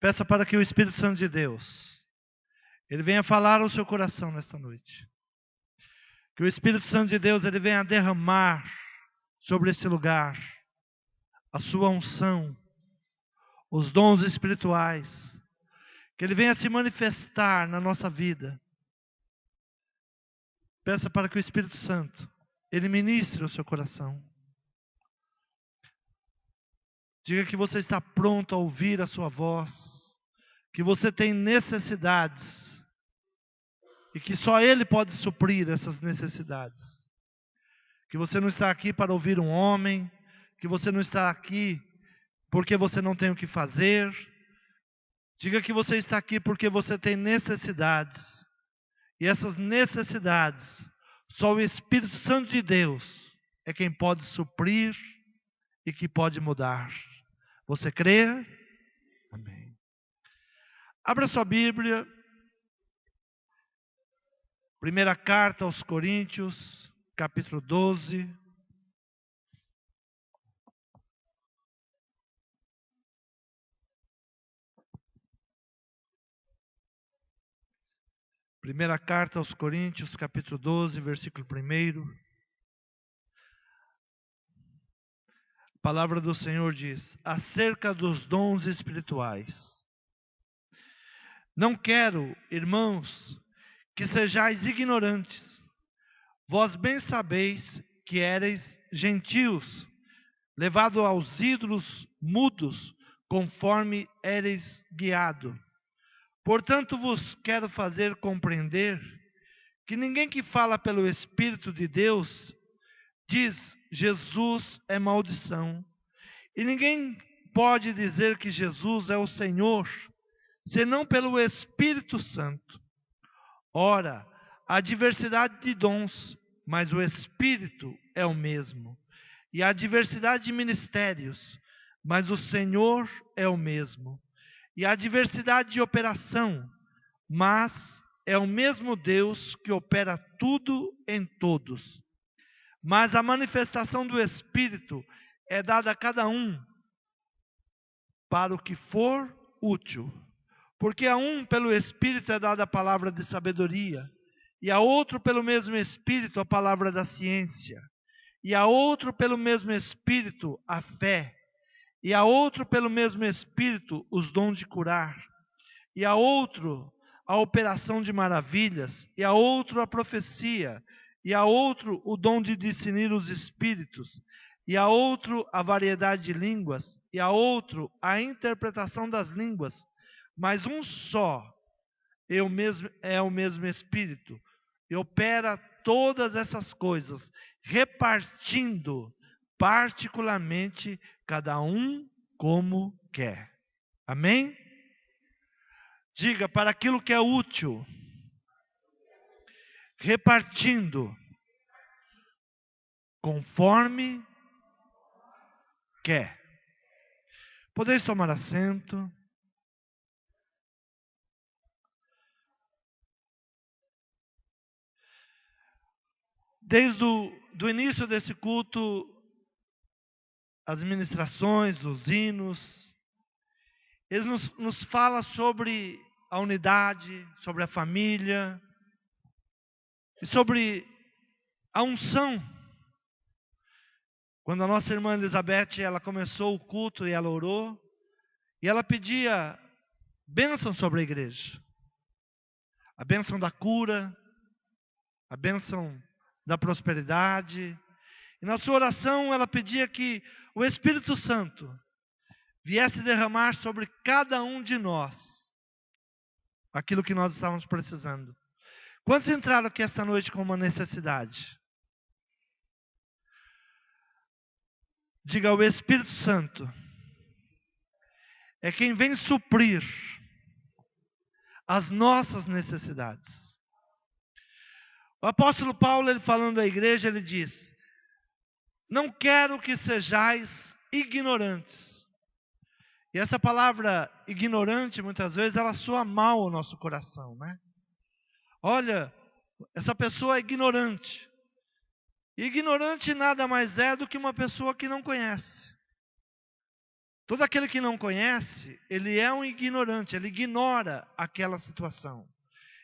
Peça para que o Espírito Santo de Deus, ele venha falar ao seu coração nesta noite. Que o Espírito Santo de Deus, ele venha derramar sobre esse lugar a sua unção, os dons espirituais. Que ele venha se manifestar na nossa vida. Peça para que o Espírito Santo, ele ministre o seu coração. Diga que você está pronto a ouvir a sua voz, que você tem necessidades, e que só Ele pode suprir essas necessidades. Que você não está aqui para ouvir um homem, que você não está aqui porque você não tem o que fazer. Diga que você está aqui porque você tem necessidades, e essas necessidades, só o Espírito Santo de Deus é quem pode suprir e que pode mudar. Você crê? Amém. Abra sua Bíblia. Primeira carta aos Coríntios, capítulo 12. Primeira carta aos Coríntios, capítulo 12, versículo 1. A palavra do Senhor diz: acerca dos dons espirituais. Não quero, irmãos, que sejais ignorantes. Vós bem sabeis que éreis gentios, levados aos ídolos mudos, conforme éreis guiado. Portanto, vos quero fazer compreender que ninguém que fala pelo Espírito de Deus diz Jesus é maldição. E ninguém pode dizer que Jesus é o Senhor, senão pelo Espírito Santo. Ora, há diversidade de dons, mas o Espírito é o mesmo. E há diversidade de ministérios, mas o Senhor é o mesmo. E há diversidade de operação, mas é o mesmo Deus que opera tudo em todos. Mas a manifestação do Espírito é dada a cada um para o que for útil. Porque a um pelo Espírito é dada a palavra de sabedoria, e a outro pelo mesmo Espírito a palavra da ciência, e a outro pelo mesmo Espírito a fé, e a outro pelo mesmo Espírito os dons de curar, e a outro a operação de maravilhas, e a outro a profecia, e a outro o dom de discernir os espíritos, e a outro a variedade de línguas, e a outro a interpretação das línguas. Mas um só é o mesmo Espírito, e opera todas essas coisas, repartindo particularmente cada um como quer. Amém? Diga, para aquilo que é útil, repartindo conforme quer. Podeis tomar assento. Desde o início desse culto, as ministrações, os hinos, eles nos falam sobre a unidade, sobre a família, e sobre a unção. Quando a nossa irmã Elizabeth, ela começou o culto e ela orou, e ela pedia bênção sobre a igreja. A bênção da cura, a bênção da prosperidade. E na sua oração ela pedia que o Espírito Santo viesse derramar sobre cada um de nós aquilo que nós estávamos precisando. Quantos entraram aqui esta noite com uma necessidade? Diga, o Espírito Santo é quem vem suprir as nossas necessidades. O apóstolo Paulo, ele falando à igreja, ele diz: não quero que sejais ignorantes. E essa palavra ignorante, muitas vezes, ela soa mal ao nosso coração, né? Olha, essa pessoa é ignorante. E ignorante nada mais é do que uma pessoa que não conhece. Todo aquele que não conhece, ele é um ignorante, ele ignora aquela situação.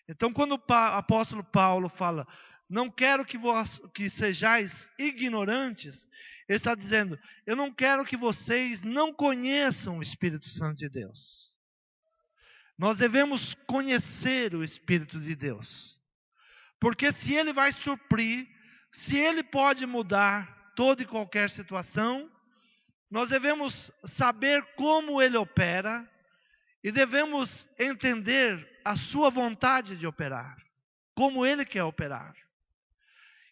Então, quando o apóstolo Paulo fala, não quero que sejais ignorantes, ele está dizendo, eu não quero que vocês não conheçam o Espírito Santo de Deus. Nós devemos conhecer o Espírito de Deus. Porque se ele vai suprir, se ele pode mudar toda e qualquer situação, nós devemos saber como ele opera e devemos entender a sua vontade de operar, como ele quer operar.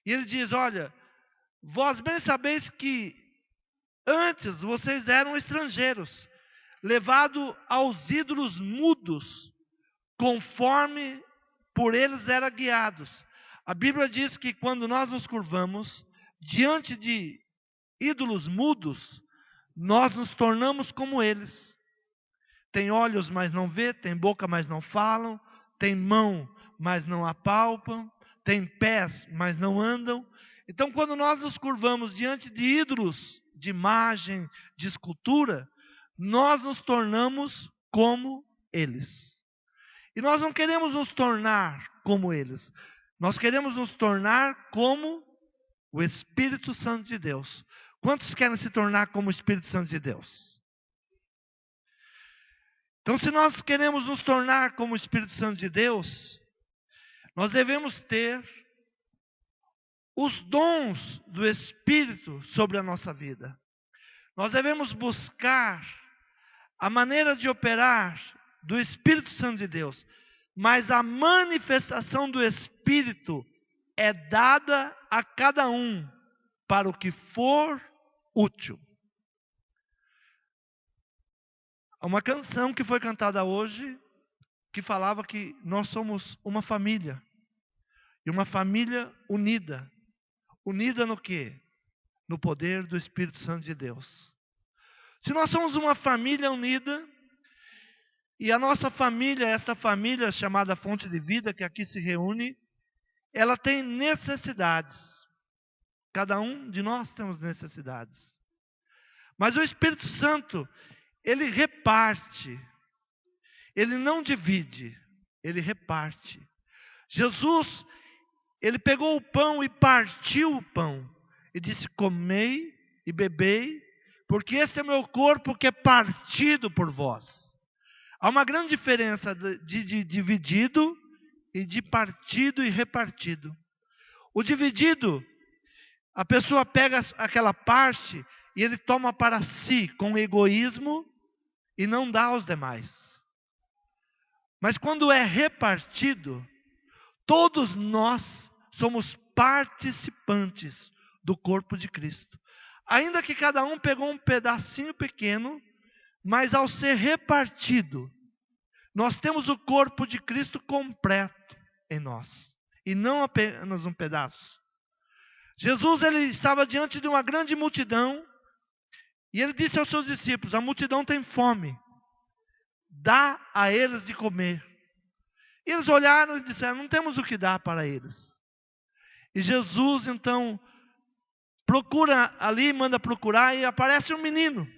E ele diz, olha, vós bem sabeis que antes vocês eram estrangeiros, levados aos ídolos mudos, conforme por eles eram guiados. A Bíblia diz que quando nós nos curvamos diante de ídolos mudos, nós nos tornamos como eles. Tem olhos, mas não vê, tem boca, mas não falam, tem mão, mas não apalpam, tem pés, mas não andam. Então, quando nós nos curvamos diante de ídolos, de imagem, de escultura, nós nos tornamos como eles. E nós não queremos nos tornar como eles. Nós queremos nos tornar como o Espírito Santo de Deus. Quantos querem se tornar como o Espírito Santo de Deus? Então, se nós queremos nos tornar como o Espírito Santo de Deus, nós devemos ter os dons do Espírito sobre a nossa vida. Nós devemos buscar a maneira de operar do Espírito Santo de Deus. Mas a manifestação do Espírito é dada a cada um para o que for útil. Há uma canção que foi cantada hoje que falava que nós somos uma família. E uma família unida. Unida no quê? No poder do Espírito Santo de Deus. Se nós somos uma família unida, e a nossa família, esta família chamada Fonte de Vida, que aqui se reúne, ela tem necessidades. Cada um de nós temos necessidades. Mas o Espírito Santo, ele reparte. Ele não divide, ele reparte. Jesus, ele pegou o pão e partiu o pão. E disse, comei e bebei, porque este é meu corpo que é partido por vós. Há uma grande diferença de dividido e de partido e repartido. O dividido, a pessoa pega aquela parte e ele toma para si com egoísmo e não dá aos demais. Mas quando é repartido, todos nós somos participantes do corpo de Cristo. Ainda que cada um pegou um pedacinho pequeno, mas ao ser repartido, nós temos o corpo de Cristo completo em nós. E não apenas um pedaço. Jesus, ele estava diante de uma grande multidão. E ele disse aos seus discípulos, a multidão tem fome. Dá a eles de comer. E eles olharam e disseram, não temos o que dar para eles. E Jesus, então, procura ali, manda procurar, e aparece um menino.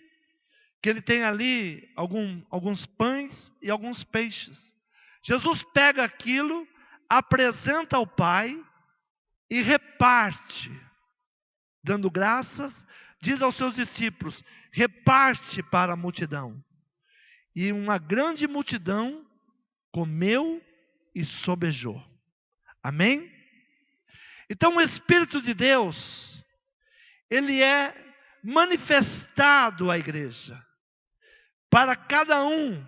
Que ele tem ali alguns pães e alguns peixes. Jesus pega aquilo, apresenta ao Pai e reparte, dando graças, diz aos seus discípulos, reparte para a multidão. E uma grande multidão comeu e sobejou. Amém? Então o Espírito de Deus, ele é manifestado à igreja. Para cada um,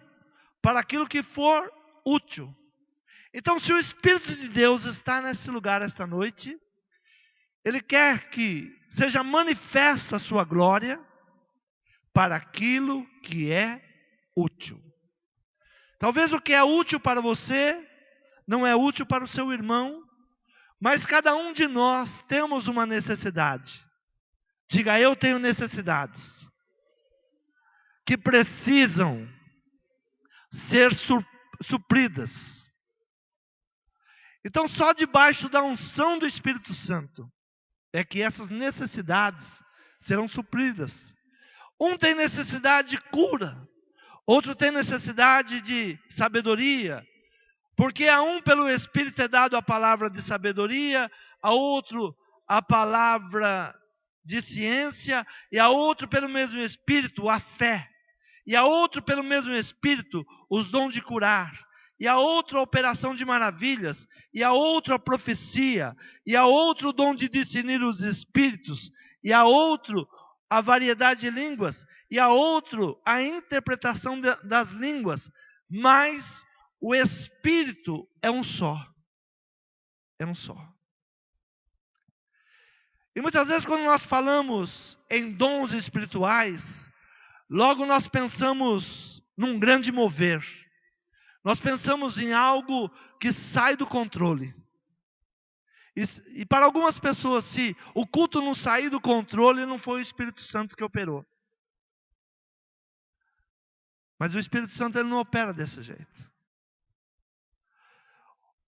para aquilo que for útil. Então, se o Espírito de Deus está nesse lugar esta noite, ele quer que seja manifesta a sua glória para aquilo que é útil. Talvez o que é útil para você não é útil para o seu irmão, mas cada um de nós temos uma necessidade. Diga, eu tenho necessidades que precisam ser supridas. Então, só debaixo da unção do Espírito Santo é que essas necessidades serão supridas. Um tem necessidade de cura, outro tem necessidade de sabedoria, porque a um pelo Espírito é dado a palavra de sabedoria, a outro a palavra de ciência, e a outro pelo mesmo Espírito a fé, e a outro pelo mesmo Espírito os dons de curar, e a outro a operação de maravilhas, e a outro a profecia, e a outro o dom de discernir os espíritos, e a outro a variedade de línguas, e a outro a interpretação das línguas, mas o Espírito é um só. É um só. E muitas vezes quando nós falamos em dons espirituais, logo nós pensamos num grande mover. Nós pensamos em algo que sai do controle. E para algumas pessoas, se o culto não sair do controle, não foi o Espírito Santo que operou. Mas o Espírito Santo ele não opera desse jeito.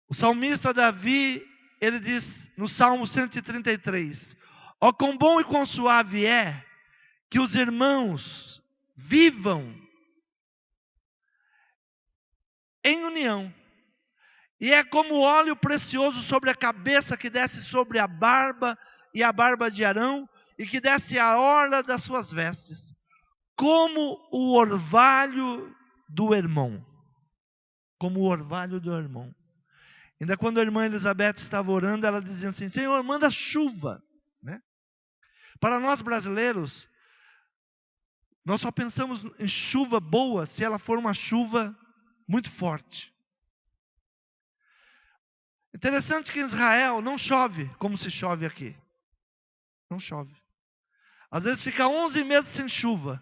O salmista Davi, ele diz no Salmo 133, ó quão bom e quão suave é que os irmãos vivam em união. E é como óleo precioso sobre a cabeça que desce sobre a barba e a barba de Arão, e que desce a orla das suas vestes, como o orvalho do irmão. Como o orvalho do irmão. Ainda quando a irmã Elizabeth estava orando, ela dizia assim, Senhor, manda chuva. Né? Para nós brasileiros, nós só pensamos em chuva boa se ela for uma chuva muito forte. Interessante que em Israel não chove como se chove aqui. Não chove. Às vezes fica 11 meses sem chuva.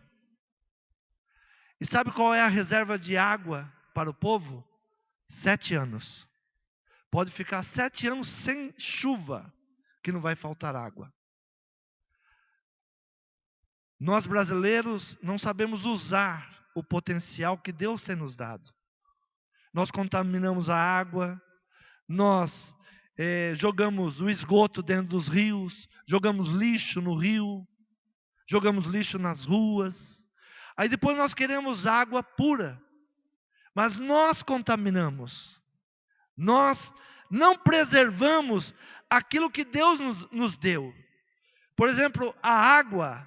E sabe qual é a reserva de água para o povo? 7 anos. Pode ficar 7 anos sem chuva, que não vai faltar água. Nós brasileiros não sabemos usar o potencial que Deus tem nos dado. Nós contaminamos a água, nós jogamos o esgoto dentro dos rios, jogamos lixo no rio, jogamos lixo nas ruas. Aí depois nós queremos água pura, mas nós contaminamos. Nós não preservamos aquilo que Deus nos deu. Por exemplo, a água,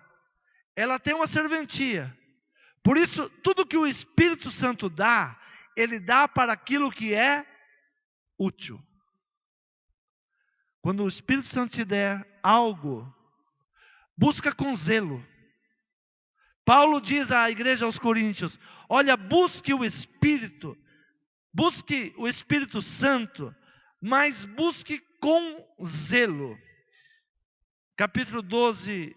ela tem uma serventia. Por isso, tudo que o Espírito Santo dá, Ele dá para aquilo que é útil. Quando o Espírito Santo te der algo, busca com zelo. Paulo diz à igreja aos Coríntios, olha, busque o Espírito Santo, mas busque com zelo. Capítulo 12,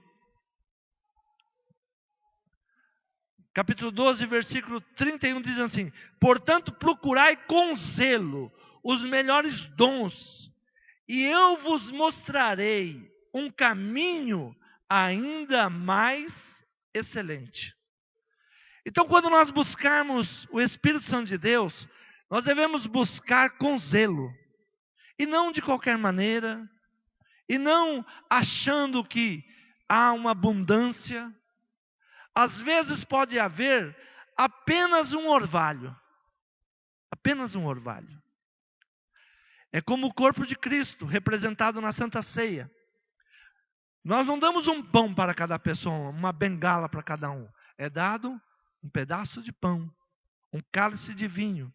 versículo 31 diz assim, portanto procurai com zelo os melhores dons, e eu vos mostrarei um caminho ainda mais excelente. Então, quando nós buscarmos o Espírito Santo de Deus, nós devemos buscar com zelo, e não de qualquer maneira, e não achando que há uma abundância. Às vezes pode haver apenas um orvalho. Apenas um orvalho. É como o corpo de Cristo, representado na Santa Ceia. Nós não damos um pão para cada pessoa, uma bengala para cada um. É dado um pedaço de pão, um cálice de vinho.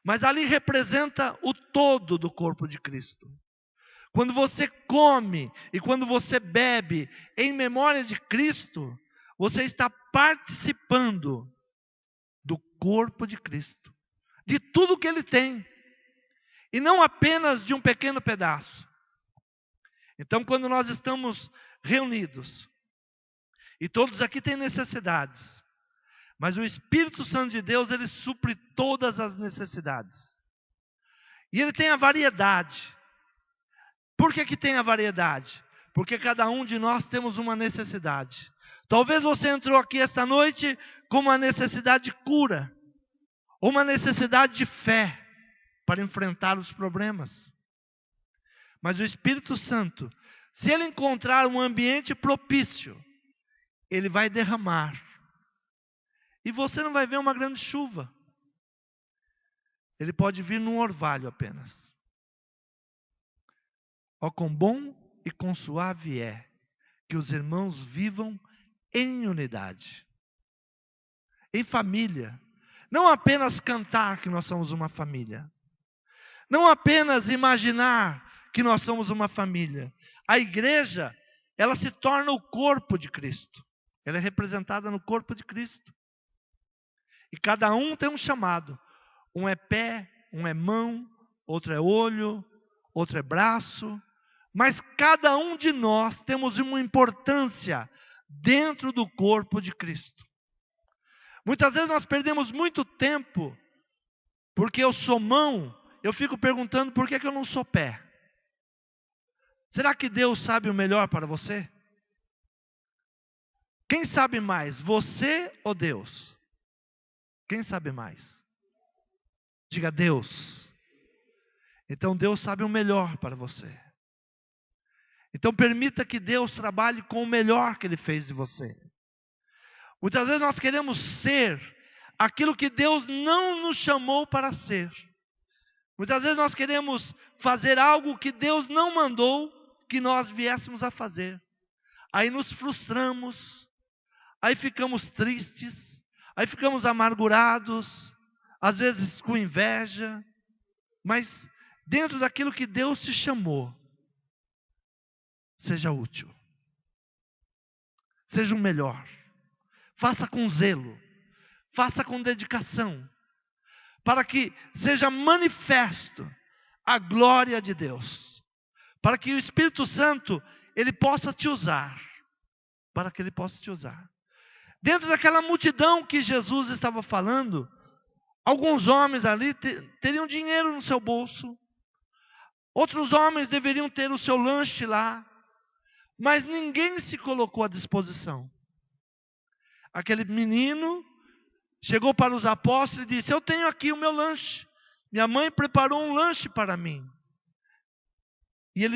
Mas ali representa o todo do corpo de Cristo. Quando você come e quando você bebe em memória de Cristo, você está participando do corpo de Cristo, de tudo que Ele tem, e não apenas de um pequeno pedaço. Então, quando nós estamos reunidos, e todos aqui têm necessidades, mas o Espírito Santo de Deus, Ele supre todas as necessidades, e Ele tem a variedade. Por que tem a variedade? Porque cada um de nós temos uma necessidade. Talvez você entrou aqui esta noite com uma necessidade de cura, ou uma necessidade de fé para enfrentar os problemas. Mas o Espírito Santo, se Ele encontrar um ambiente propício, Ele vai derramar. E você não vai ver uma grande chuva. Ele pode vir num orvalho apenas. Ó, quão bom e quão suave é que os irmãos vivam em unidade, em família. Não apenas cantar que nós somos uma família. Não apenas imaginar que nós somos uma família. A igreja, ela se torna o corpo de Cristo. Ela é representada no corpo de Cristo. E cada um tem um chamado. Um é pé, um é mão, outro é olho, outro é braço. Mas cada um de nós temos uma importância dentro do corpo de Cristo. Muitas vezes nós perdemos muito tempo, porque eu sou mão, eu fico perguntando por que eu não sou pé. Será que Deus sabe o melhor para você? Quem sabe mais, você ou Deus? Quem sabe mais? Diga Deus. Então Deus sabe o melhor para você. Então permita que Deus trabalhe com o melhor que Ele fez de você. Muitas vezes nós queremos ser aquilo que Deus não nos chamou para ser. Muitas vezes nós queremos fazer algo que Deus não mandou que nós viéssemos a fazer. Aí nos frustramos, aí ficamos tristes, aí ficamos amargurados, às vezes com inveja, mas dentro daquilo que Deus te chamou, seja útil, seja o melhor, faça com zelo, faça com dedicação, para que seja manifesto a glória de Deus, para que o Espírito Santo, Ele possa te usar, para que Ele possa te usar. Dentro daquela multidão que Jesus estava falando, alguns homens ali teriam dinheiro no seu bolso, outros homens deveriam ter o seu lanche lá, mas ninguém se colocou à disposição. Aquele menino chegou para os apóstolos e disse: eu tenho aqui o meu lanche, minha mãe preparou um lanche para mim. E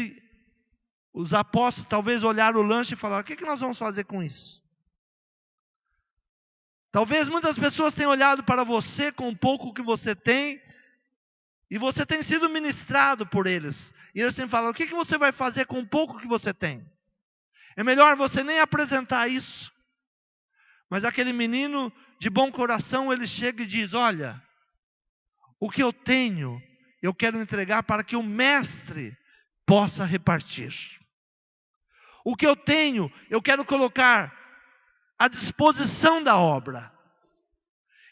os apóstolos talvez olharam o lanche e falaram: o que nós vamos fazer com isso? Talvez muitas pessoas tenham olhado para você com o pouco que você tem, e você tem sido ministrado por eles. E eles têm falado: o que você vai fazer com o pouco que você tem? É melhor você nem apresentar isso. Mas aquele menino de bom coração, ele chega e diz: olha, o que eu tenho, eu quero entregar para que o mestre possa repartir. O que eu tenho, eu quero colocar à disposição da obra.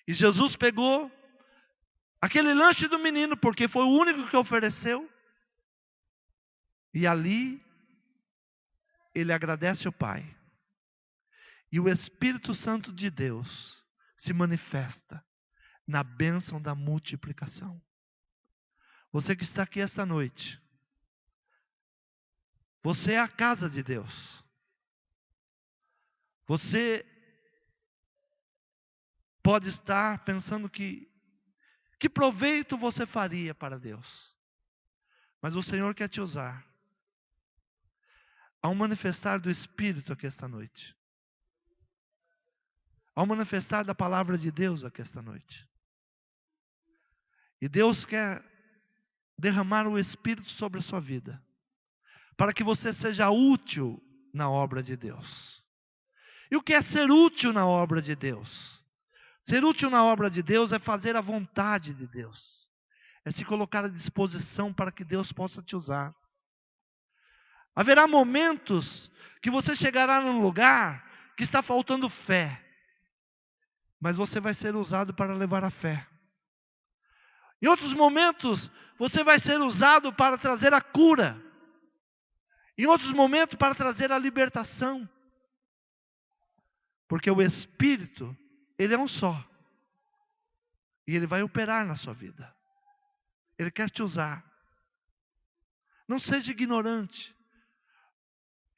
E Jesus pegou aquele lanche do menino, porque foi o único que ofereceu. E ali, ele agradece ao Pai. E o Espírito Santo de Deus se manifesta na bênção da multiplicação. Você que está aqui esta noite, você é a casa de Deus. Você pode estar pensando que proveito você faria para Deus. Mas o Senhor quer te usar. Há um manifestar do Espírito aqui esta noite. Há um manifestar da palavra de Deus aqui esta noite. E Deus quer derramar o Espírito sobre a sua vida, para que você seja útil na obra de Deus. E o que é ser útil na obra de Deus? Ser útil na obra de Deus é fazer a vontade de Deus. É se colocar à disposição para que Deus possa te usar. Haverá momentos que você chegará num lugar que está faltando fé, mas você vai ser usado para levar a fé. Em outros momentos, você vai ser usado para trazer a cura. Em outros momentos, para trazer a libertação. Porque o Espírito, Ele é um só. E Ele vai operar na sua vida. Ele quer te usar. Não seja ignorante.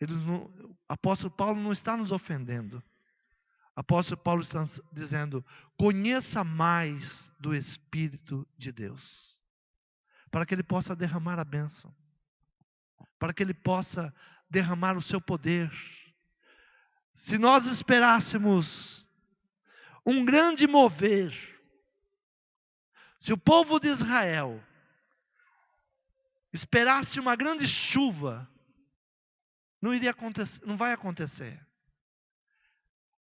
O apóstolo Paulo não está nos ofendendo. O apóstolo Paulo está dizendo: conheça mais do Espírito de Deus, para que Ele possa derramar a bênção, para que Ele possa derramar o seu poder. Se nós esperássemos um grande mover, se o povo de Israel esperasse uma grande chuva, não iria acontecer, não vai acontecer.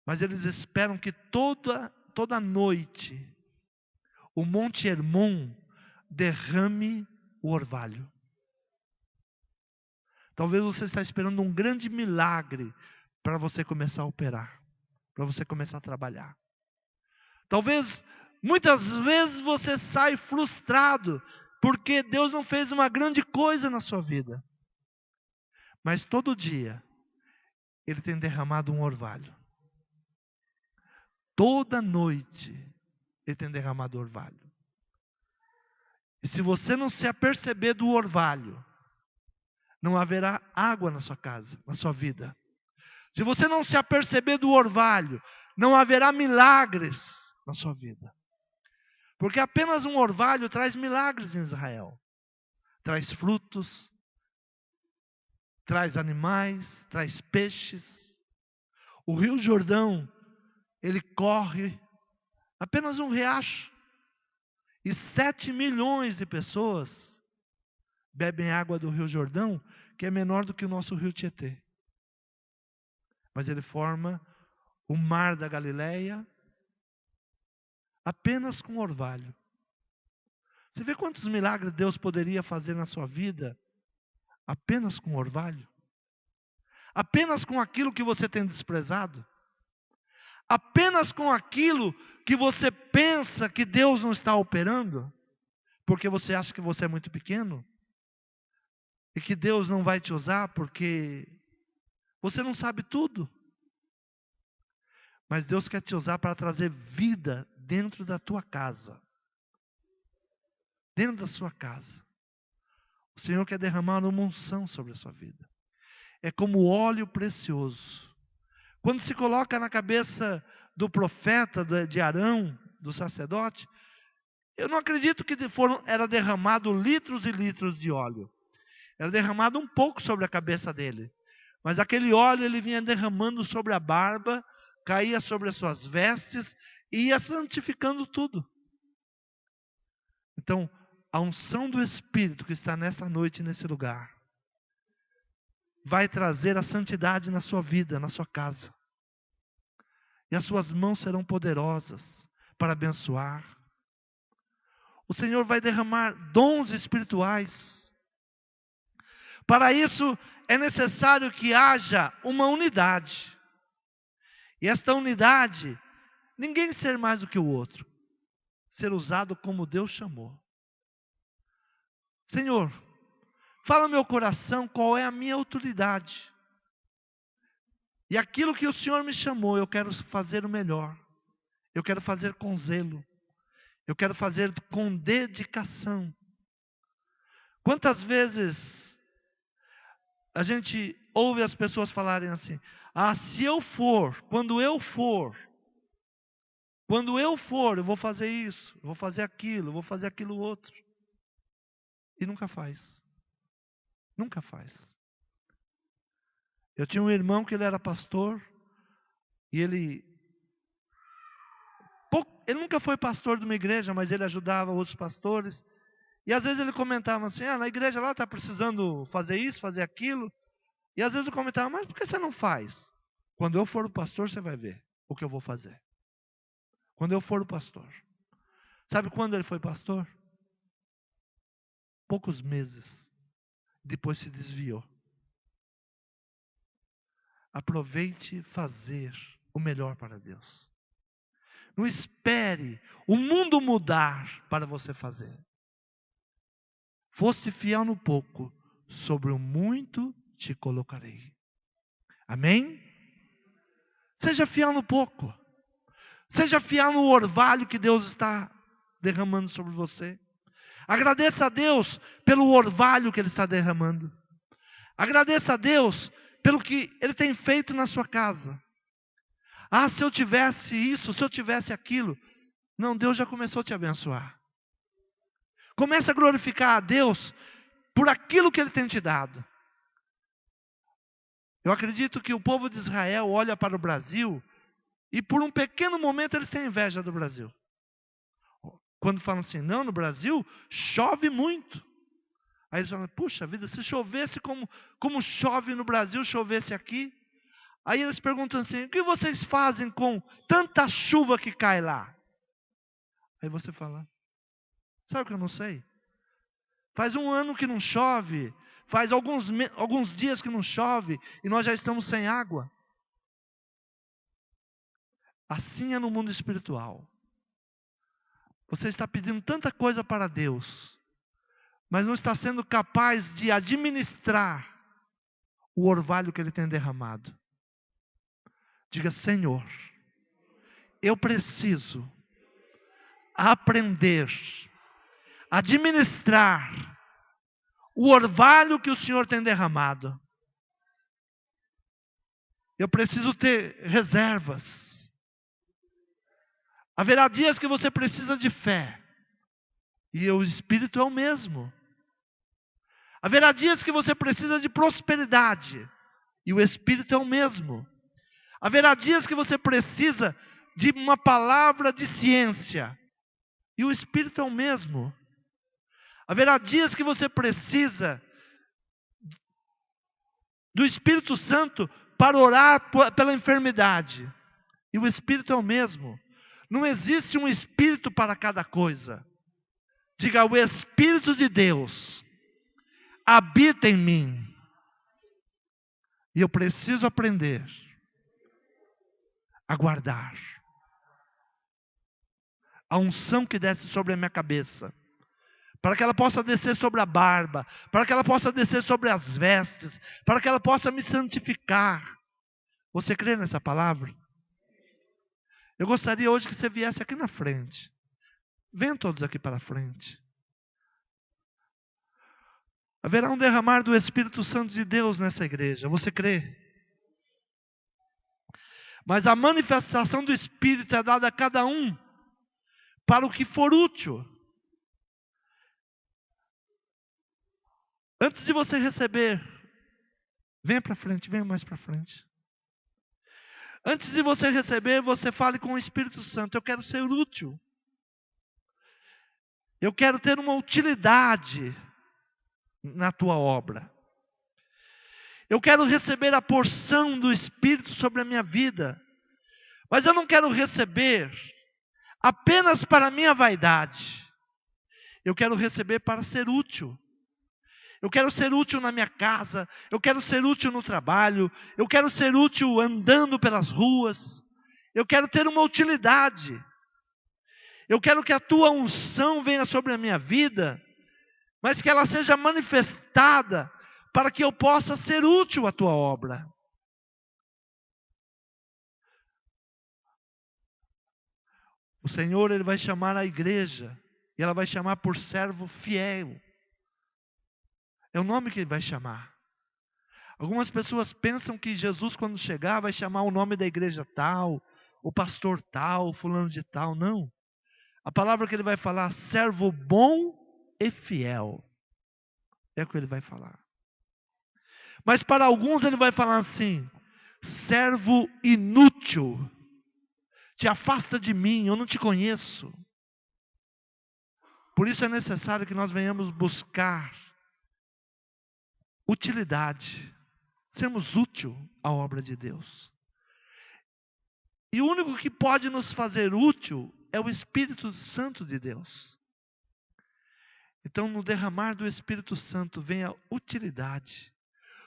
Mas eles esperam que toda noite o Monte Hermon derrame o orvalho. Talvez você está esperando um grande milagre para você começar a operar, para você começar a trabalhar. Talvez, muitas vezes você sai frustrado, porque Deus não fez uma grande coisa na sua vida. Mas todo dia, Ele tem derramado um orvalho. Toda noite, Ele tem derramado orvalho. E se você não se aperceber do orvalho, não haverá água na sua casa, na sua vida. Se você não se aperceber do orvalho, não haverá milagres na sua vida. Porque apenas um orvalho traz milagres em Israel. Traz frutos, traz animais, traz peixes. O Rio Jordão, ele corre apenas um riacho. E 7 milhões de pessoas bebem água do Rio Jordão, que é menor do que o nosso Rio Tietê. Mas ele forma o mar da Galileia apenas com orvalho. Você vê quantos milagres Deus poderia fazer na sua vida apenas com orvalho? Apenas com aquilo que você tem desprezado? Apenas com aquilo que você pensa que Deus não está operando? Porque você acha que você é muito pequeno? E que Deus não vai te usar porque você não sabe tudo? Mas Deus quer te usar para trazer vida dentro da tua casa. Dentro da sua casa. O Senhor quer derramar uma unção sobre a sua vida. É como óleo precioso. Quando se coloca na cabeça do profeta, de Arão, do sacerdote, eu não acredito que era derramado litros e litros de óleo. Era derramado um pouco sobre a cabeça dele. Mas aquele óleo ele vinha derramando sobre a barba, caía sobre as suas vestes e ia santificando tudo. Então, a unção do Espírito que está nessa noite, nesse lugar, vai trazer a santidade na sua vida, na sua casa. E as suas mãos serão poderosas para abençoar. O Senhor vai derramar dons espirituais. Para isso, é necessário que haja uma unidade. E esta unidade, ninguém ser mais do que o outro. Ser usado como Deus chamou. Senhor, fala no meu coração qual é a minha autoridade. E aquilo que o Senhor me chamou, eu quero fazer o melhor. Eu quero fazer com zelo. Eu quero fazer com dedicação. Quantas vezes a gente ouve as pessoas falarem assim: ah, se eu for, quando eu for, eu vou fazer isso, eu vou fazer aquilo, eu vou fazer aquilo outro. E nunca faz. Nunca faz. Eu tinha um irmão que ele era pastor, e ele nunca foi pastor de uma igreja, mas ele ajudava outros pastores. E às vezes ele comentava assim: ah, na igreja lá está precisando fazer isso, fazer aquilo. E às vezes ele comentava: mas por que você não faz? Quando eu for o pastor, você vai ver o que eu vou fazer. Quando eu for o pastor. Sabe quando ele foi pastor? Poucos meses. Depois se desviou. Aproveite fazer o melhor para Deus. Não espere o mundo mudar para você fazer. Foste fiel no pouco, sobre o muito te colocarei. Amém? Seja fiel no pouco. Seja fiel no orvalho que Deus está derramando sobre você. Agradeça a Deus pelo orvalho que Ele está derramando. Agradeça a Deus pelo que Ele tem feito na sua casa. Ah, se eu tivesse isso, se eu tivesse aquilo. Não, Deus já começou a te abençoar. Comece a glorificar a Deus por aquilo que Ele tem te dado. Eu acredito que o povo de Israel olha para o Brasil e por um pequeno momento eles têm inveja do Brasil. Quando falam assim, não, no Brasil chove muito. Aí eles falam, puxa vida, se chovesse como chove no Brasil, chovesse aqui. Aí eles perguntam assim, o que vocês fazem com tanta chuva que cai lá? Aí você fala, sabe o que eu não sei? Faz um ano que não chove, faz alguns dias que não chove, e nós já estamos sem água. Assim é no mundo espiritual. Você está pedindo tanta coisa para Deus, mas não está sendo capaz de administrar o orvalho que Ele tem derramado. Diga, Senhor, eu preciso aprender a administrar o orvalho que o Senhor tem derramado. Eu preciso ter reservas. Haverá dias que você precisa de fé, e o Espírito é o mesmo. Haverá dias que você precisa de prosperidade, e o Espírito é o mesmo. Haverá dias que você precisa de uma palavra de ciência, e o Espírito é o mesmo. Haverá dias que você precisa do Espírito Santo para orar pela enfermidade, e o Espírito é o mesmo. Não existe um Espírito para cada coisa. Diga, o Espírito de Deus habita em mim. E eu preciso aprender a guardar a unção que desce sobre a minha cabeça, para que ela possa descer sobre a barba, para que ela possa descer sobre as vestes, para que ela possa me santificar. Você crê nessa palavra? Eu gostaria hoje que você viesse aqui na frente. Venham todos aqui para a frente. Haverá um derramar do Espírito Santo de Deus nessa igreja. Você crê? Mas a manifestação do Espírito é dada a cada um para o que for útil. Antes de você receber, venha para frente, venha mais para frente. Antes de você receber, você fale com o Espírito Santo. Eu quero ser útil. Eu quero ter uma utilidade na tua obra. Eu quero receber a porção do Espírito sobre a minha vida. Mas eu não quero receber apenas para a minha vaidade. Eu quero receber para ser útil. Eu quero ser útil na minha casa, eu quero ser útil no trabalho, eu quero ser útil andando pelas ruas, eu quero ter uma utilidade. Eu quero que a tua unção venha sobre a minha vida, mas que ela seja manifestada para que eu possa ser útil à tua obra. O Senhor, Ele vai chamar a igreja, e ela vai chamar por servo fiel. É o nome que Ele vai chamar. Algumas pessoas pensam que Jesus, quando chegar, vai chamar o nome da igreja tal, o pastor tal, o fulano de tal. Não. A palavra que Ele vai falar, servo bom e fiel. É o que Ele vai falar. Mas para alguns Ele vai falar assim, servo inútil. Te afasta de mim, eu não te conheço. Por isso é necessário que nós venhamos buscar utilidade, sermos útil à obra de Deus. E o único que pode nos fazer útil é o Espírito Santo de Deus. Então, no derramar do Espírito Santo vem a utilidade.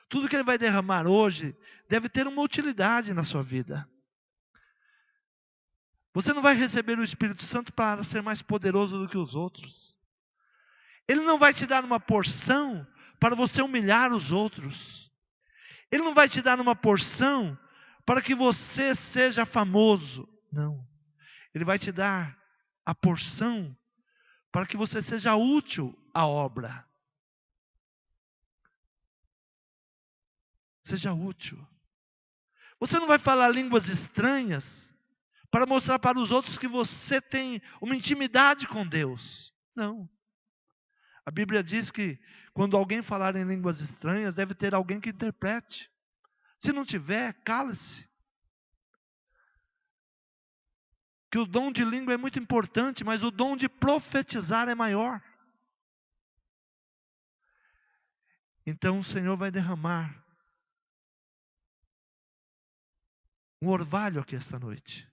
Tudo que Ele vai derramar hoje deve ter uma utilidade na sua vida. Você não vai receber o Espírito Santo para ser mais poderoso do que os outros. Ele não vai te dar uma porção para você humilhar os outros. Ele não vai te dar uma porção para que você seja famoso. Não. Ele vai te dar a porção para que você seja útil à obra. Seja útil. Você não vai falar línguas estranhas para mostrar para os outros que você tem uma intimidade com Deus. Não. A Bíblia diz que quando alguém falar em línguas estranhas, deve ter alguém que interprete. Se não tiver, cala-se. Que o dom de língua é muito importante, mas o dom de profetizar é maior. Então o Senhor vai derramar um orvalho aqui esta noite.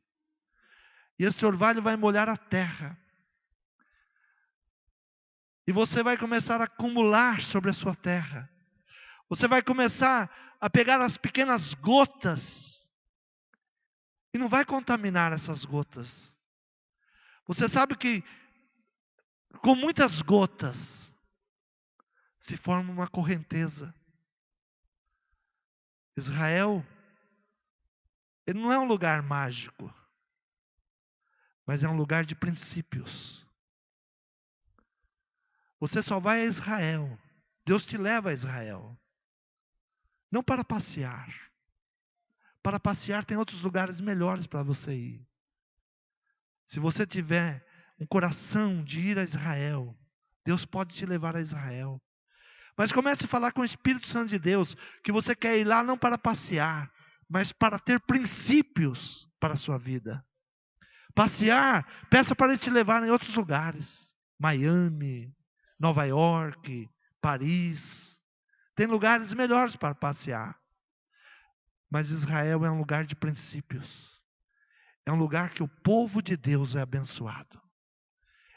E esse orvalho vai molhar a terra. E você vai começar a acumular sobre a sua terra. Você vai começar a pegar as pequenas gotas. E não vai contaminar essas gotas. Você sabe que com muitas gotas se forma uma correnteza. Israel, ele não é um lugar mágico, mas é um lugar de princípios. Você só vai a Israel. Deus te leva a Israel. Não para passear. Para passear tem outros lugares melhores para você ir. Se você tiver um coração de ir a Israel, Deus pode te levar a Israel. Mas comece a falar com o Espírito Santo de Deus, que você quer ir lá não para passear, mas para ter princípios para a sua vida. Passear, peça para Ele te levar em outros lugares. Miami, Nova York, Paris. Tem lugares melhores para passear. Mas Israel é um lugar de princípios. É um lugar que o povo de Deus é abençoado.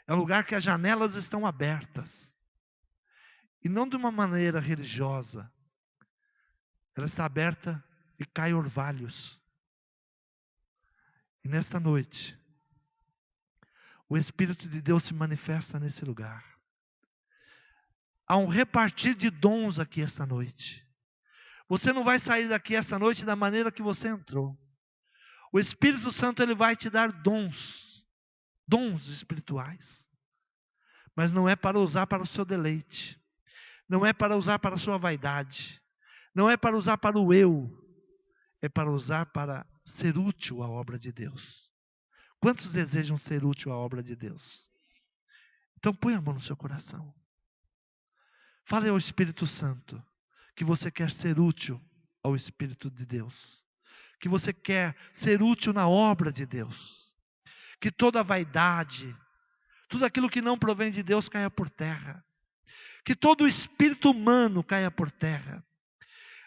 É um lugar que as janelas estão abertas. E não de uma maneira religiosa. Ela está aberta e cai orvalhos. E nesta noite, o Espírito de Deus se manifesta nesse lugar. Há um repartir de dons aqui esta noite. Você não vai sair daqui esta noite da maneira que você entrou. O Espírito Santo, ele vai te dar dons. Dons espirituais. Mas não é para usar para o seu deleite. Não é para usar para a sua vaidade. Não é para usar para o eu. É para usar para ser útil à obra de Deus. Quantos desejam ser útil à obra de Deus? Então põe a mão no seu coração. Fale ao Espírito Santo que você quer ser útil ao Espírito de Deus. Que você quer ser útil na obra de Deus. Que toda a vaidade, tudo aquilo que não provém de Deus caia por terra. Que todo o espírito humano caia por terra.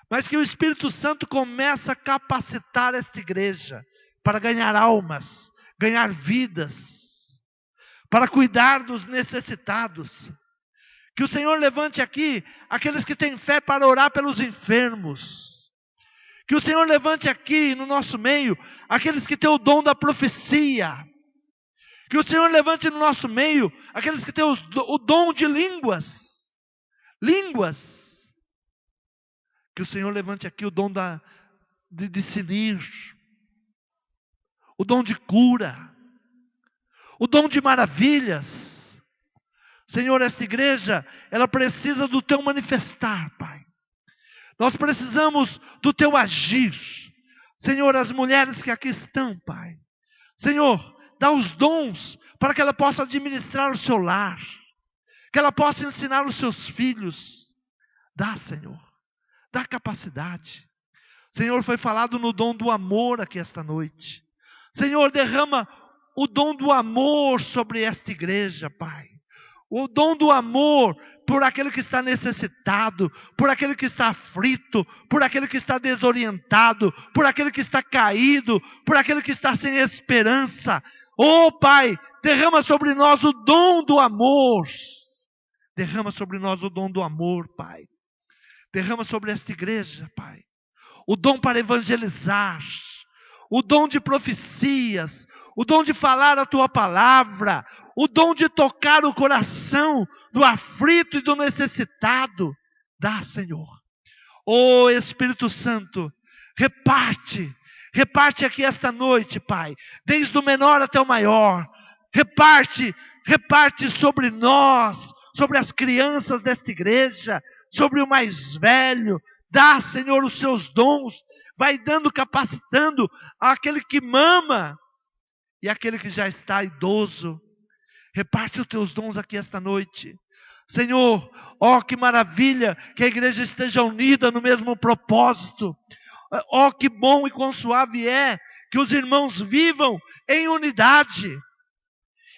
Mas que o Espírito Santo comece a capacitar esta igreja para ganhar almas, ganhar vidas, para cuidar dos necessitados. Que o Senhor levante aqui aqueles que têm fé para orar pelos enfermos. Que o Senhor levante aqui no nosso meio aqueles que têm o dom da profecia. Que o Senhor levante no nosso meio aqueles que têm o dom de línguas. Línguas. Que o Senhor levante aqui o dom de discernir. O dom de cura. O dom de maravilhas. Senhor, esta igreja, ela precisa do Teu manifestar, Pai. Nós precisamos do Teu agir. Senhor, as mulheres que aqui estão, Pai. Senhor, dá os dons para que ela possa administrar o seu lar. Que ela possa ensinar os seus filhos. Dá, Senhor. Dá capacidade. Senhor, foi falado no dom do amor aqui esta noite. Senhor, derrama o dom do amor sobre esta igreja, Pai. O dom do amor por aquele que está necessitado, por aquele que está aflito, por aquele que está desorientado, por aquele que está caído, por aquele que está sem esperança. Oh, Pai, derrama sobre nós o dom do amor. Derrama sobre nós o dom do amor, Pai. Derrama sobre esta igreja, Pai, o dom para evangelizar, o dom de profecias, o dom de falar a Tua palavra, o dom de tocar o coração do aflito e do necessitado. Dá, Senhor. Oh, Espírito Santo, reparte aqui esta noite, Pai, desde o menor até o maior. Reparte sobre nós, sobre as crianças desta igreja, sobre o mais velho. Dá, Senhor, os seus dons. Vai dando, capacitando aquele que mama e aquele que já está idoso. Reparte os teus dons aqui esta noite. Senhor, ó que maravilha que a igreja esteja unida no mesmo propósito. Oh, que bom e quão suave é que os irmãos vivam em unidade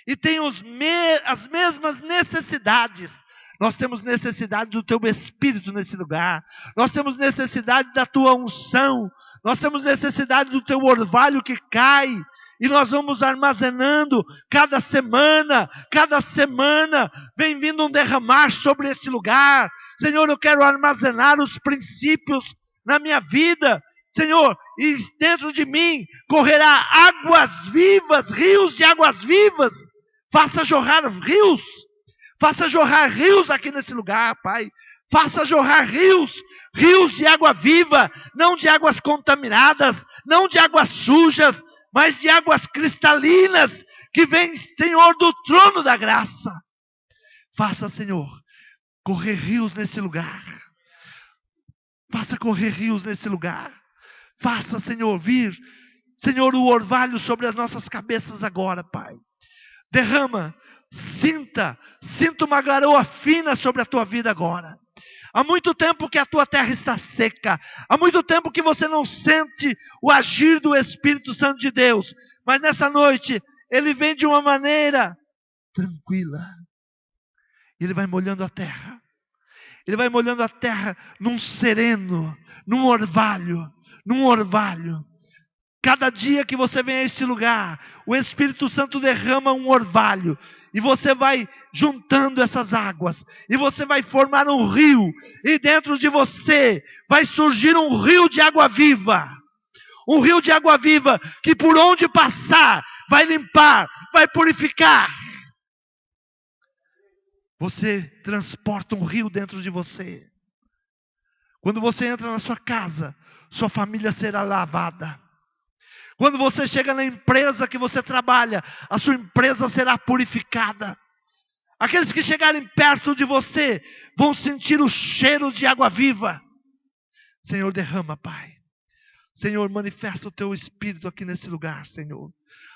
e tenham as mesmas necessidades. Nós temos necessidade do teu Espírito nesse lugar. Nós temos necessidade da tua unção. Nós temos necessidade do teu orvalho que cai. E nós vamos armazenando cada semana vem vindo um derramar sobre esse lugar. Senhor, eu quero armazenar os princípios na minha vida. Senhor, e dentro de mim correrá águas vivas, rios de águas vivas. Faça jorrar rios. Faça jorrar rios aqui nesse lugar, Pai. Faça jorrar rios de água viva, não de águas contaminadas, não de águas sujas, mas de águas cristalinas, que vem, Senhor, do trono da graça. Faça, Senhor, correr rios nesse lugar. Faça correr rios nesse lugar. Faça, Senhor, vir, Senhor, o orvalho sobre as nossas cabeças agora, Pai. Derrama, sinta uma garoa fina sobre a tua vida agora. Há muito tempo que a tua terra está seca. Há muito tempo que você não sente o agir do Espírito Santo de Deus. Mas nessa noite, Ele vem de uma maneira tranquila. Ele vai molhando a terra. Ele vai molhando a terra num sereno, num orvalho. Cada dia que você vem a esse lugar, o Espírito Santo derrama um orvalho. E você vai juntando essas águas. E você vai formar um rio. E dentro de você vai surgir um rio de água viva. Um rio de água viva que por onde passar vai limpar, vai purificar. Você transporta um rio dentro de você. Quando você entra na sua casa, sua família será lavada. Quando você chega na empresa que você trabalha, a sua empresa será purificada. Aqueles que chegarem perto de você vão sentir o cheiro de água viva. Senhor, derrama, Pai. Senhor, manifesta o teu Espírito aqui nesse lugar, Senhor.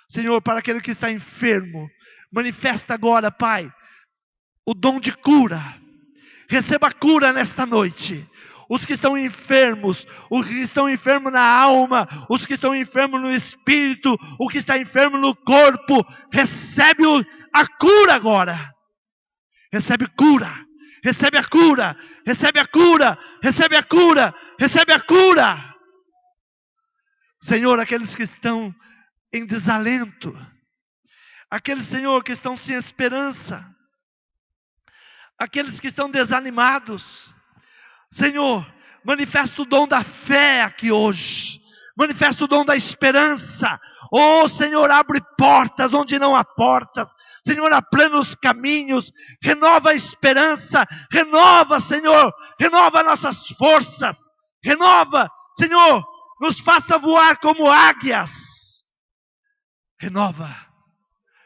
Senhor, para aquele que está enfermo, manifesta agora, Pai, o dom de cura. Receba cura nesta noite. Os que estão enfermos, os que estão enfermos na alma, os que estão enfermos no espírito, o que está enfermo no corpo, recebe a cura agora. Recebe cura, recebe a cura, recebe a cura, recebe a cura, recebe a cura. Senhor, aqueles que estão em desalento, aqueles, Senhor, que estão sem esperança, aqueles que estão desanimados, Senhor, manifesta o dom da fé aqui hoje. Manifesta o dom da esperança. Oh, Senhor, abre portas onde não há portas. Senhor, aplana os caminhos. Renova a esperança. Renova, Senhor. Renova nossas forças. Renova, Senhor. Nos faça voar como águias. Renova.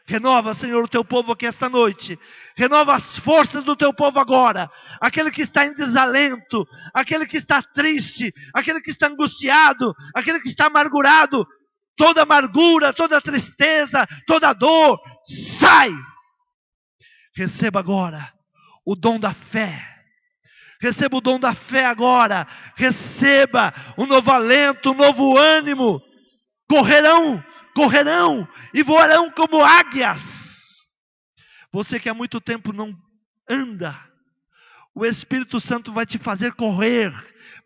Renova, Senhor, o teu povo aqui esta noite. Renova as forças do teu povo agora. Aquele que está em desalento, aquele que está triste, aquele que está angustiado, aquele que está amargurado. Toda amargura, toda tristeza, toda dor, sai. Receba agora o dom da fé. Receba o dom da fé agora. Receba um novo alento, um novo ânimo. Correrão e voarão como águias. Você que há muito tempo não anda, o Espírito Santo vai te fazer correr,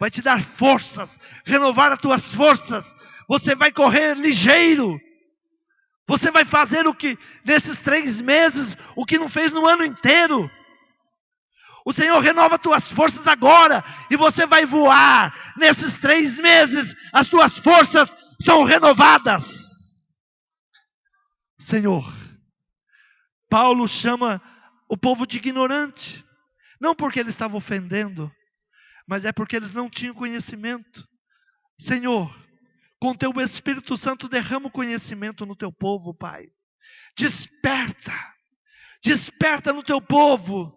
vai te dar forças, renovar as tuas forças. Você vai correr ligeiro. Você vai fazer o que nesses 3 meses, o que não fez no ano inteiro. O Senhor renova as tuas forças agora e você vai voar. Nesses 3 meses, as tuas forças são renovadas. Senhor, Paulo chama o povo de ignorante, não porque ele estava ofendendo, mas é porque eles não tinham conhecimento. Senhor, com teu Espírito Santo derrama o conhecimento no teu povo, Pai. Desperta no teu povo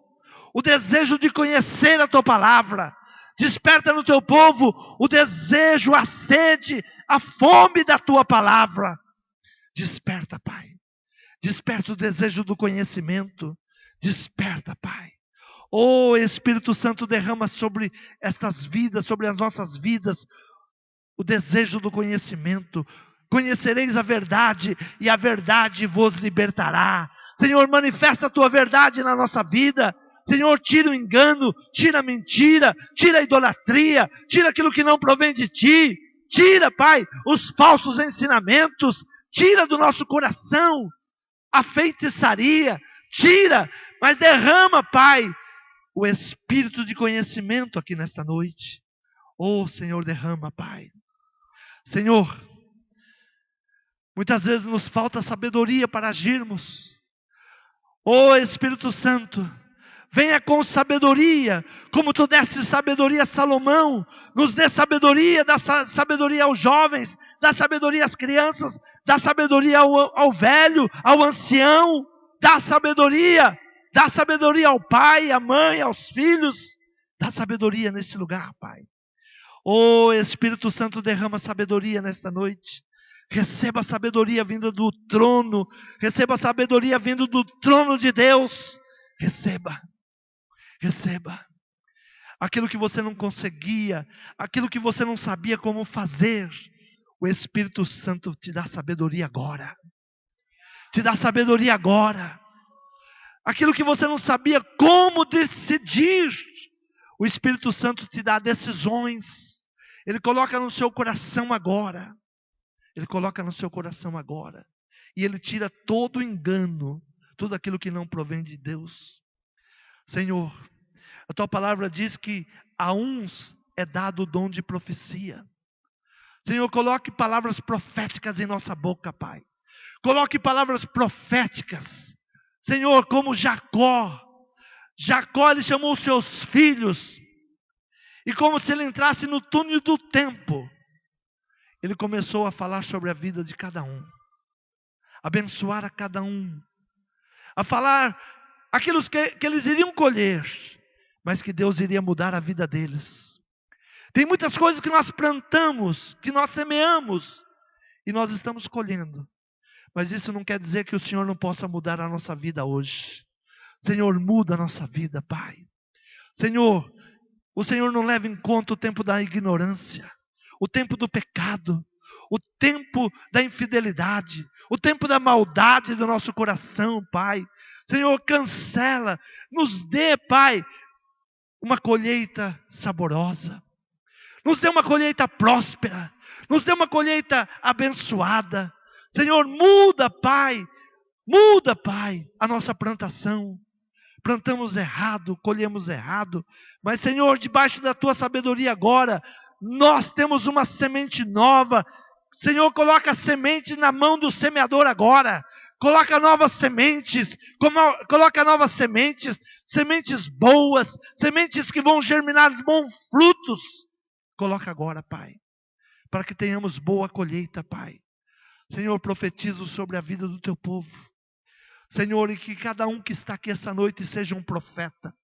o desejo de conhecer a tua palavra. Desperta no teu povo o desejo, a sede, a fome da tua palavra. Desperta, Pai. Desperta o desejo do conhecimento. Desperta, Pai. Oh, Espírito Santo, derrama sobre estas vidas, sobre as nossas vidas, o desejo do conhecimento. Conhecereis a verdade e a verdade vos libertará. Senhor, manifesta a tua verdade na nossa vida. Senhor, tira o engano, tira a mentira, tira a idolatria, tira aquilo que não provém de ti. Tira, Pai, os falsos ensinamentos, tira do nosso coração a feitiçaria, tira, mas derrama, Pai, o espírito de conhecimento aqui nesta noite. Oh, Senhor, derrama, Pai. Senhor, muitas vezes nos falta sabedoria para agirmos. Oh, Espírito Santo, venha com sabedoria, como tu deste sabedoria a Salomão. Nos dê sabedoria, dá sabedoria aos jovens, dá sabedoria às crianças, dá sabedoria ao velho, ao ancião. Dá sabedoria ao pai, à mãe, aos filhos. Dá sabedoria nesse lugar, Pai. Oh, Espírito Santo, derrama sabedoria nesta noite. Receba a sabedoria vinda do trono. Receba a sabedoria vindo do trono de Deus. Receba. Aquilo que você não conseguia, aquilo que você não sabia como fazer, o Espírito Santo te dá sabedoria agora. Te dá sabedoria agora. Aquilo que você não sabia como decidir, o Espírito Santo te dá decisões. Ele coloca no seu coração agora. Ele coloca no seu coração agora. E Ele tira todo o engano, tudo aquilo que não provém de Deus. Senhor, a Tua palavra diz que a uns é dado o dom de profecia. Senhor, coloque palavras proféticas em nossa boca, Pai. Coloque palavras proféticas. Senhor, como Jacó. Jacó, ele chamou os seus filhos. E como se ele entrasse no túnel do tempo, ele começou a falar sobre a vida de cada um. Abençoar a cada um. A falar aquilo que eles iriam colher, mas que Deus iria mudar a vida deles. Tem muitas coisas que nós plantamos, que nós semeamos, e nós estamos colhendo. Mas isso não quer dizer que o Senhor não possa mudar a nossa vida hoje. Senhor, muda a nossa vida, Pai. Senhor, o Senhor não leva em conta o tempo da ignorância, o tempo do pecado, o tempo da infidelidade, o tempo da maldade do nosso coração, Pai. Senhor, cancela, nos dê, Pai, uma colheita saborosa. Nos dê uma colheita próspera, nos dê uma colheita abençoada. Senhor, muda, Pai, a nossa plantação. Plantamos errado, colhemos errado, mas Senhor, debaixo da Tua sabedoria agora, nós temos uma semente nova. Senhor, coloca a semente na mão do semeador agora. Coloca novas sementes, sementes boas, sementes que vão germinar bons frutos. Coloca agora, Pai, para que tenhamos boa colheita, Pai. Senhor, profetizo sobre a vida do Teu povo. Senhor, e que cada um que está aqui essa noite seja um profeta.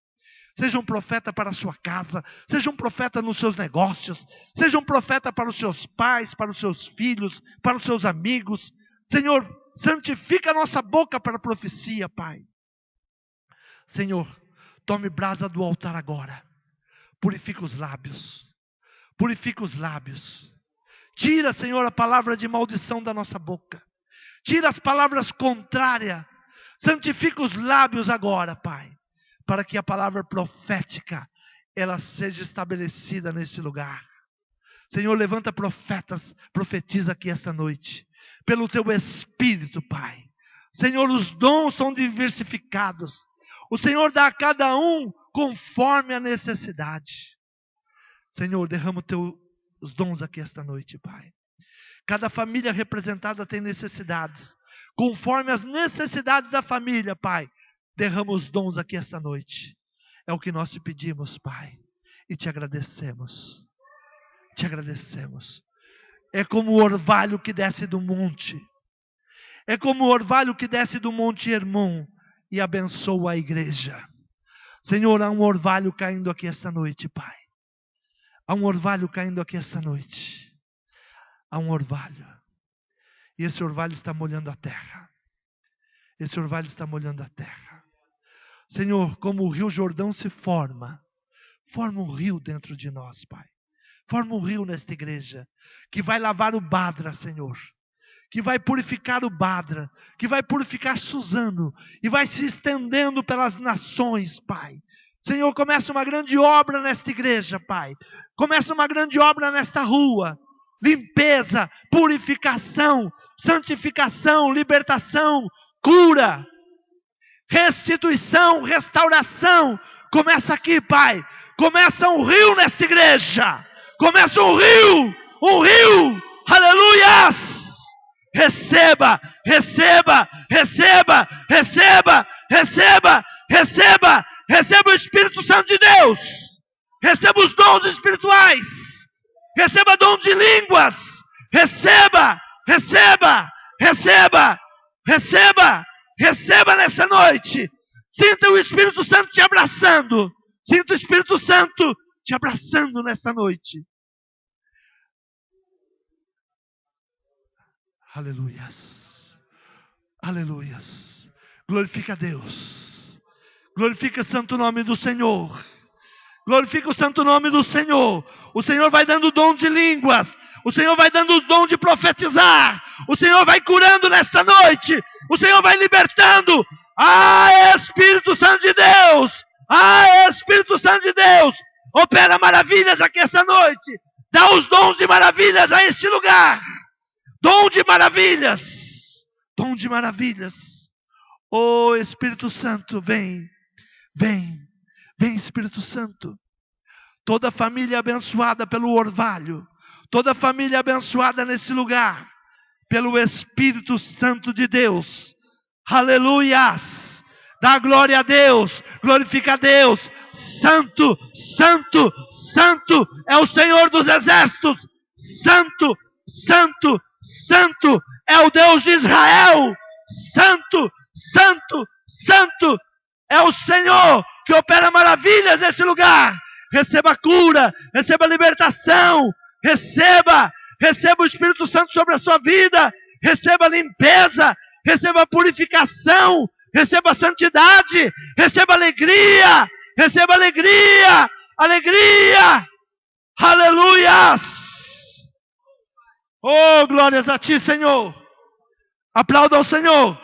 Seja um profeta para a sua casa, seja um profeta nos seus negócios, seja um profeta para os seus pais, para os seus filhos, para os seus amigos. Senhor, santifica a nossa boca para a profecia, Pai. Senhor, tome brasa do altar agora. Purifica os lábios. Purifica os lábios. Tira, Senhor, a palavra de maldição da nossa boca. Tira as palavras contrárias. Santifica os lábios agora, Pai, para que a palavra profética, ela seja estabelecida nesse lugar. Senhor, levanta profetas, profetiza aqui esta noite, pelo Teu Espírito, Pai. Senhor, os dons são diversificados. O Senhor dá a cada um conforme a necessidade. Senhor, derrama os dons aqui esta noite, Pai. Cada família representada tem necessidades. Conforme as necessidades da família, Pai, derrama os dons aqui esta noite. É o que nós te pedimos, Pai, e te agradecemos. Te agradecemos. É como o orvalho que desce do monte. É como o orvalho que desce do monte Hermon e abençoa a igreja. Senhor, há um orvalho caindo aqui esta noite, Pai. Há um orvalho caindo aqui esta noite. Há um orvalho. E esse orvalho está molhando a terra. Esse orvalho está molhando a terra. Senhor, como o rio Jordão se forma um rio dentro de nós, Pai. Forma um rio nesta igreja, que vai lavar o Badra, Senhor. Que vai purificar o Badra, que vai purificar Suzano, e vai se estendendo pelas nações, Pai. Senhor, começa uma grande obra nesta igreja, Pai. Começa uma grande obra nesta rua. Limpeza, purificação, santificação, libertação, cura, restituição, restauração. Começa aqui, Pai. Começa um rio nesta igreja. Começa um rio, aleluias. Receba, receba, receba, receba, receba, receba, receba o Espírito Santo de Deus. Receba os dons espirituais. Receba dom de línguas. Receba, receba, receba, receba, receba nessa noite. Sinta o Espírito Santo te abraçando. Sinta o Espírito Santo te abraçando nesta noite. Aleluias. Aleluias. Glorifica a Deus. Glorifica o santo nome do Senhor. Glorifica o santo nome do Senhor. O Senhor vai dando o dom de línguas. O Senhor vai dando o dom de profetizar. O Senhor vai curando nesta noite. O Senhor vai libertando. Espírito Santo de Deus. Espírito Santo de Deus. Opera maravilhas aqui esta noite. Dá os dons de maravilhas a este lugar. Dom de maravilhas. Dom de maravilhas. Oh Espírito Santo, vem. Vem. Vem, Espírito Santo. Toda família abençoada pelo orvalho. Toda família abençoada nesse lugar. Pelo Espírito Santo de Deus. Aleluias. Dá glória a Deus. Glorifica a Deus. Santo, santo, santo é o Senhor dos exércitos. Santo, santo, santo é o Deus de Israel. Santo, santo, santo é o Senhor que opera maravilhas nesse lugar. Receba cura, receba libertação, receba o Espírito Santo sobre a sua vida, receba limpeza, receba purificação, receba santidade, receba alegria, alegria, aleluias. Oh, glórias a ti, Senhor. Aplauda ao Senhor.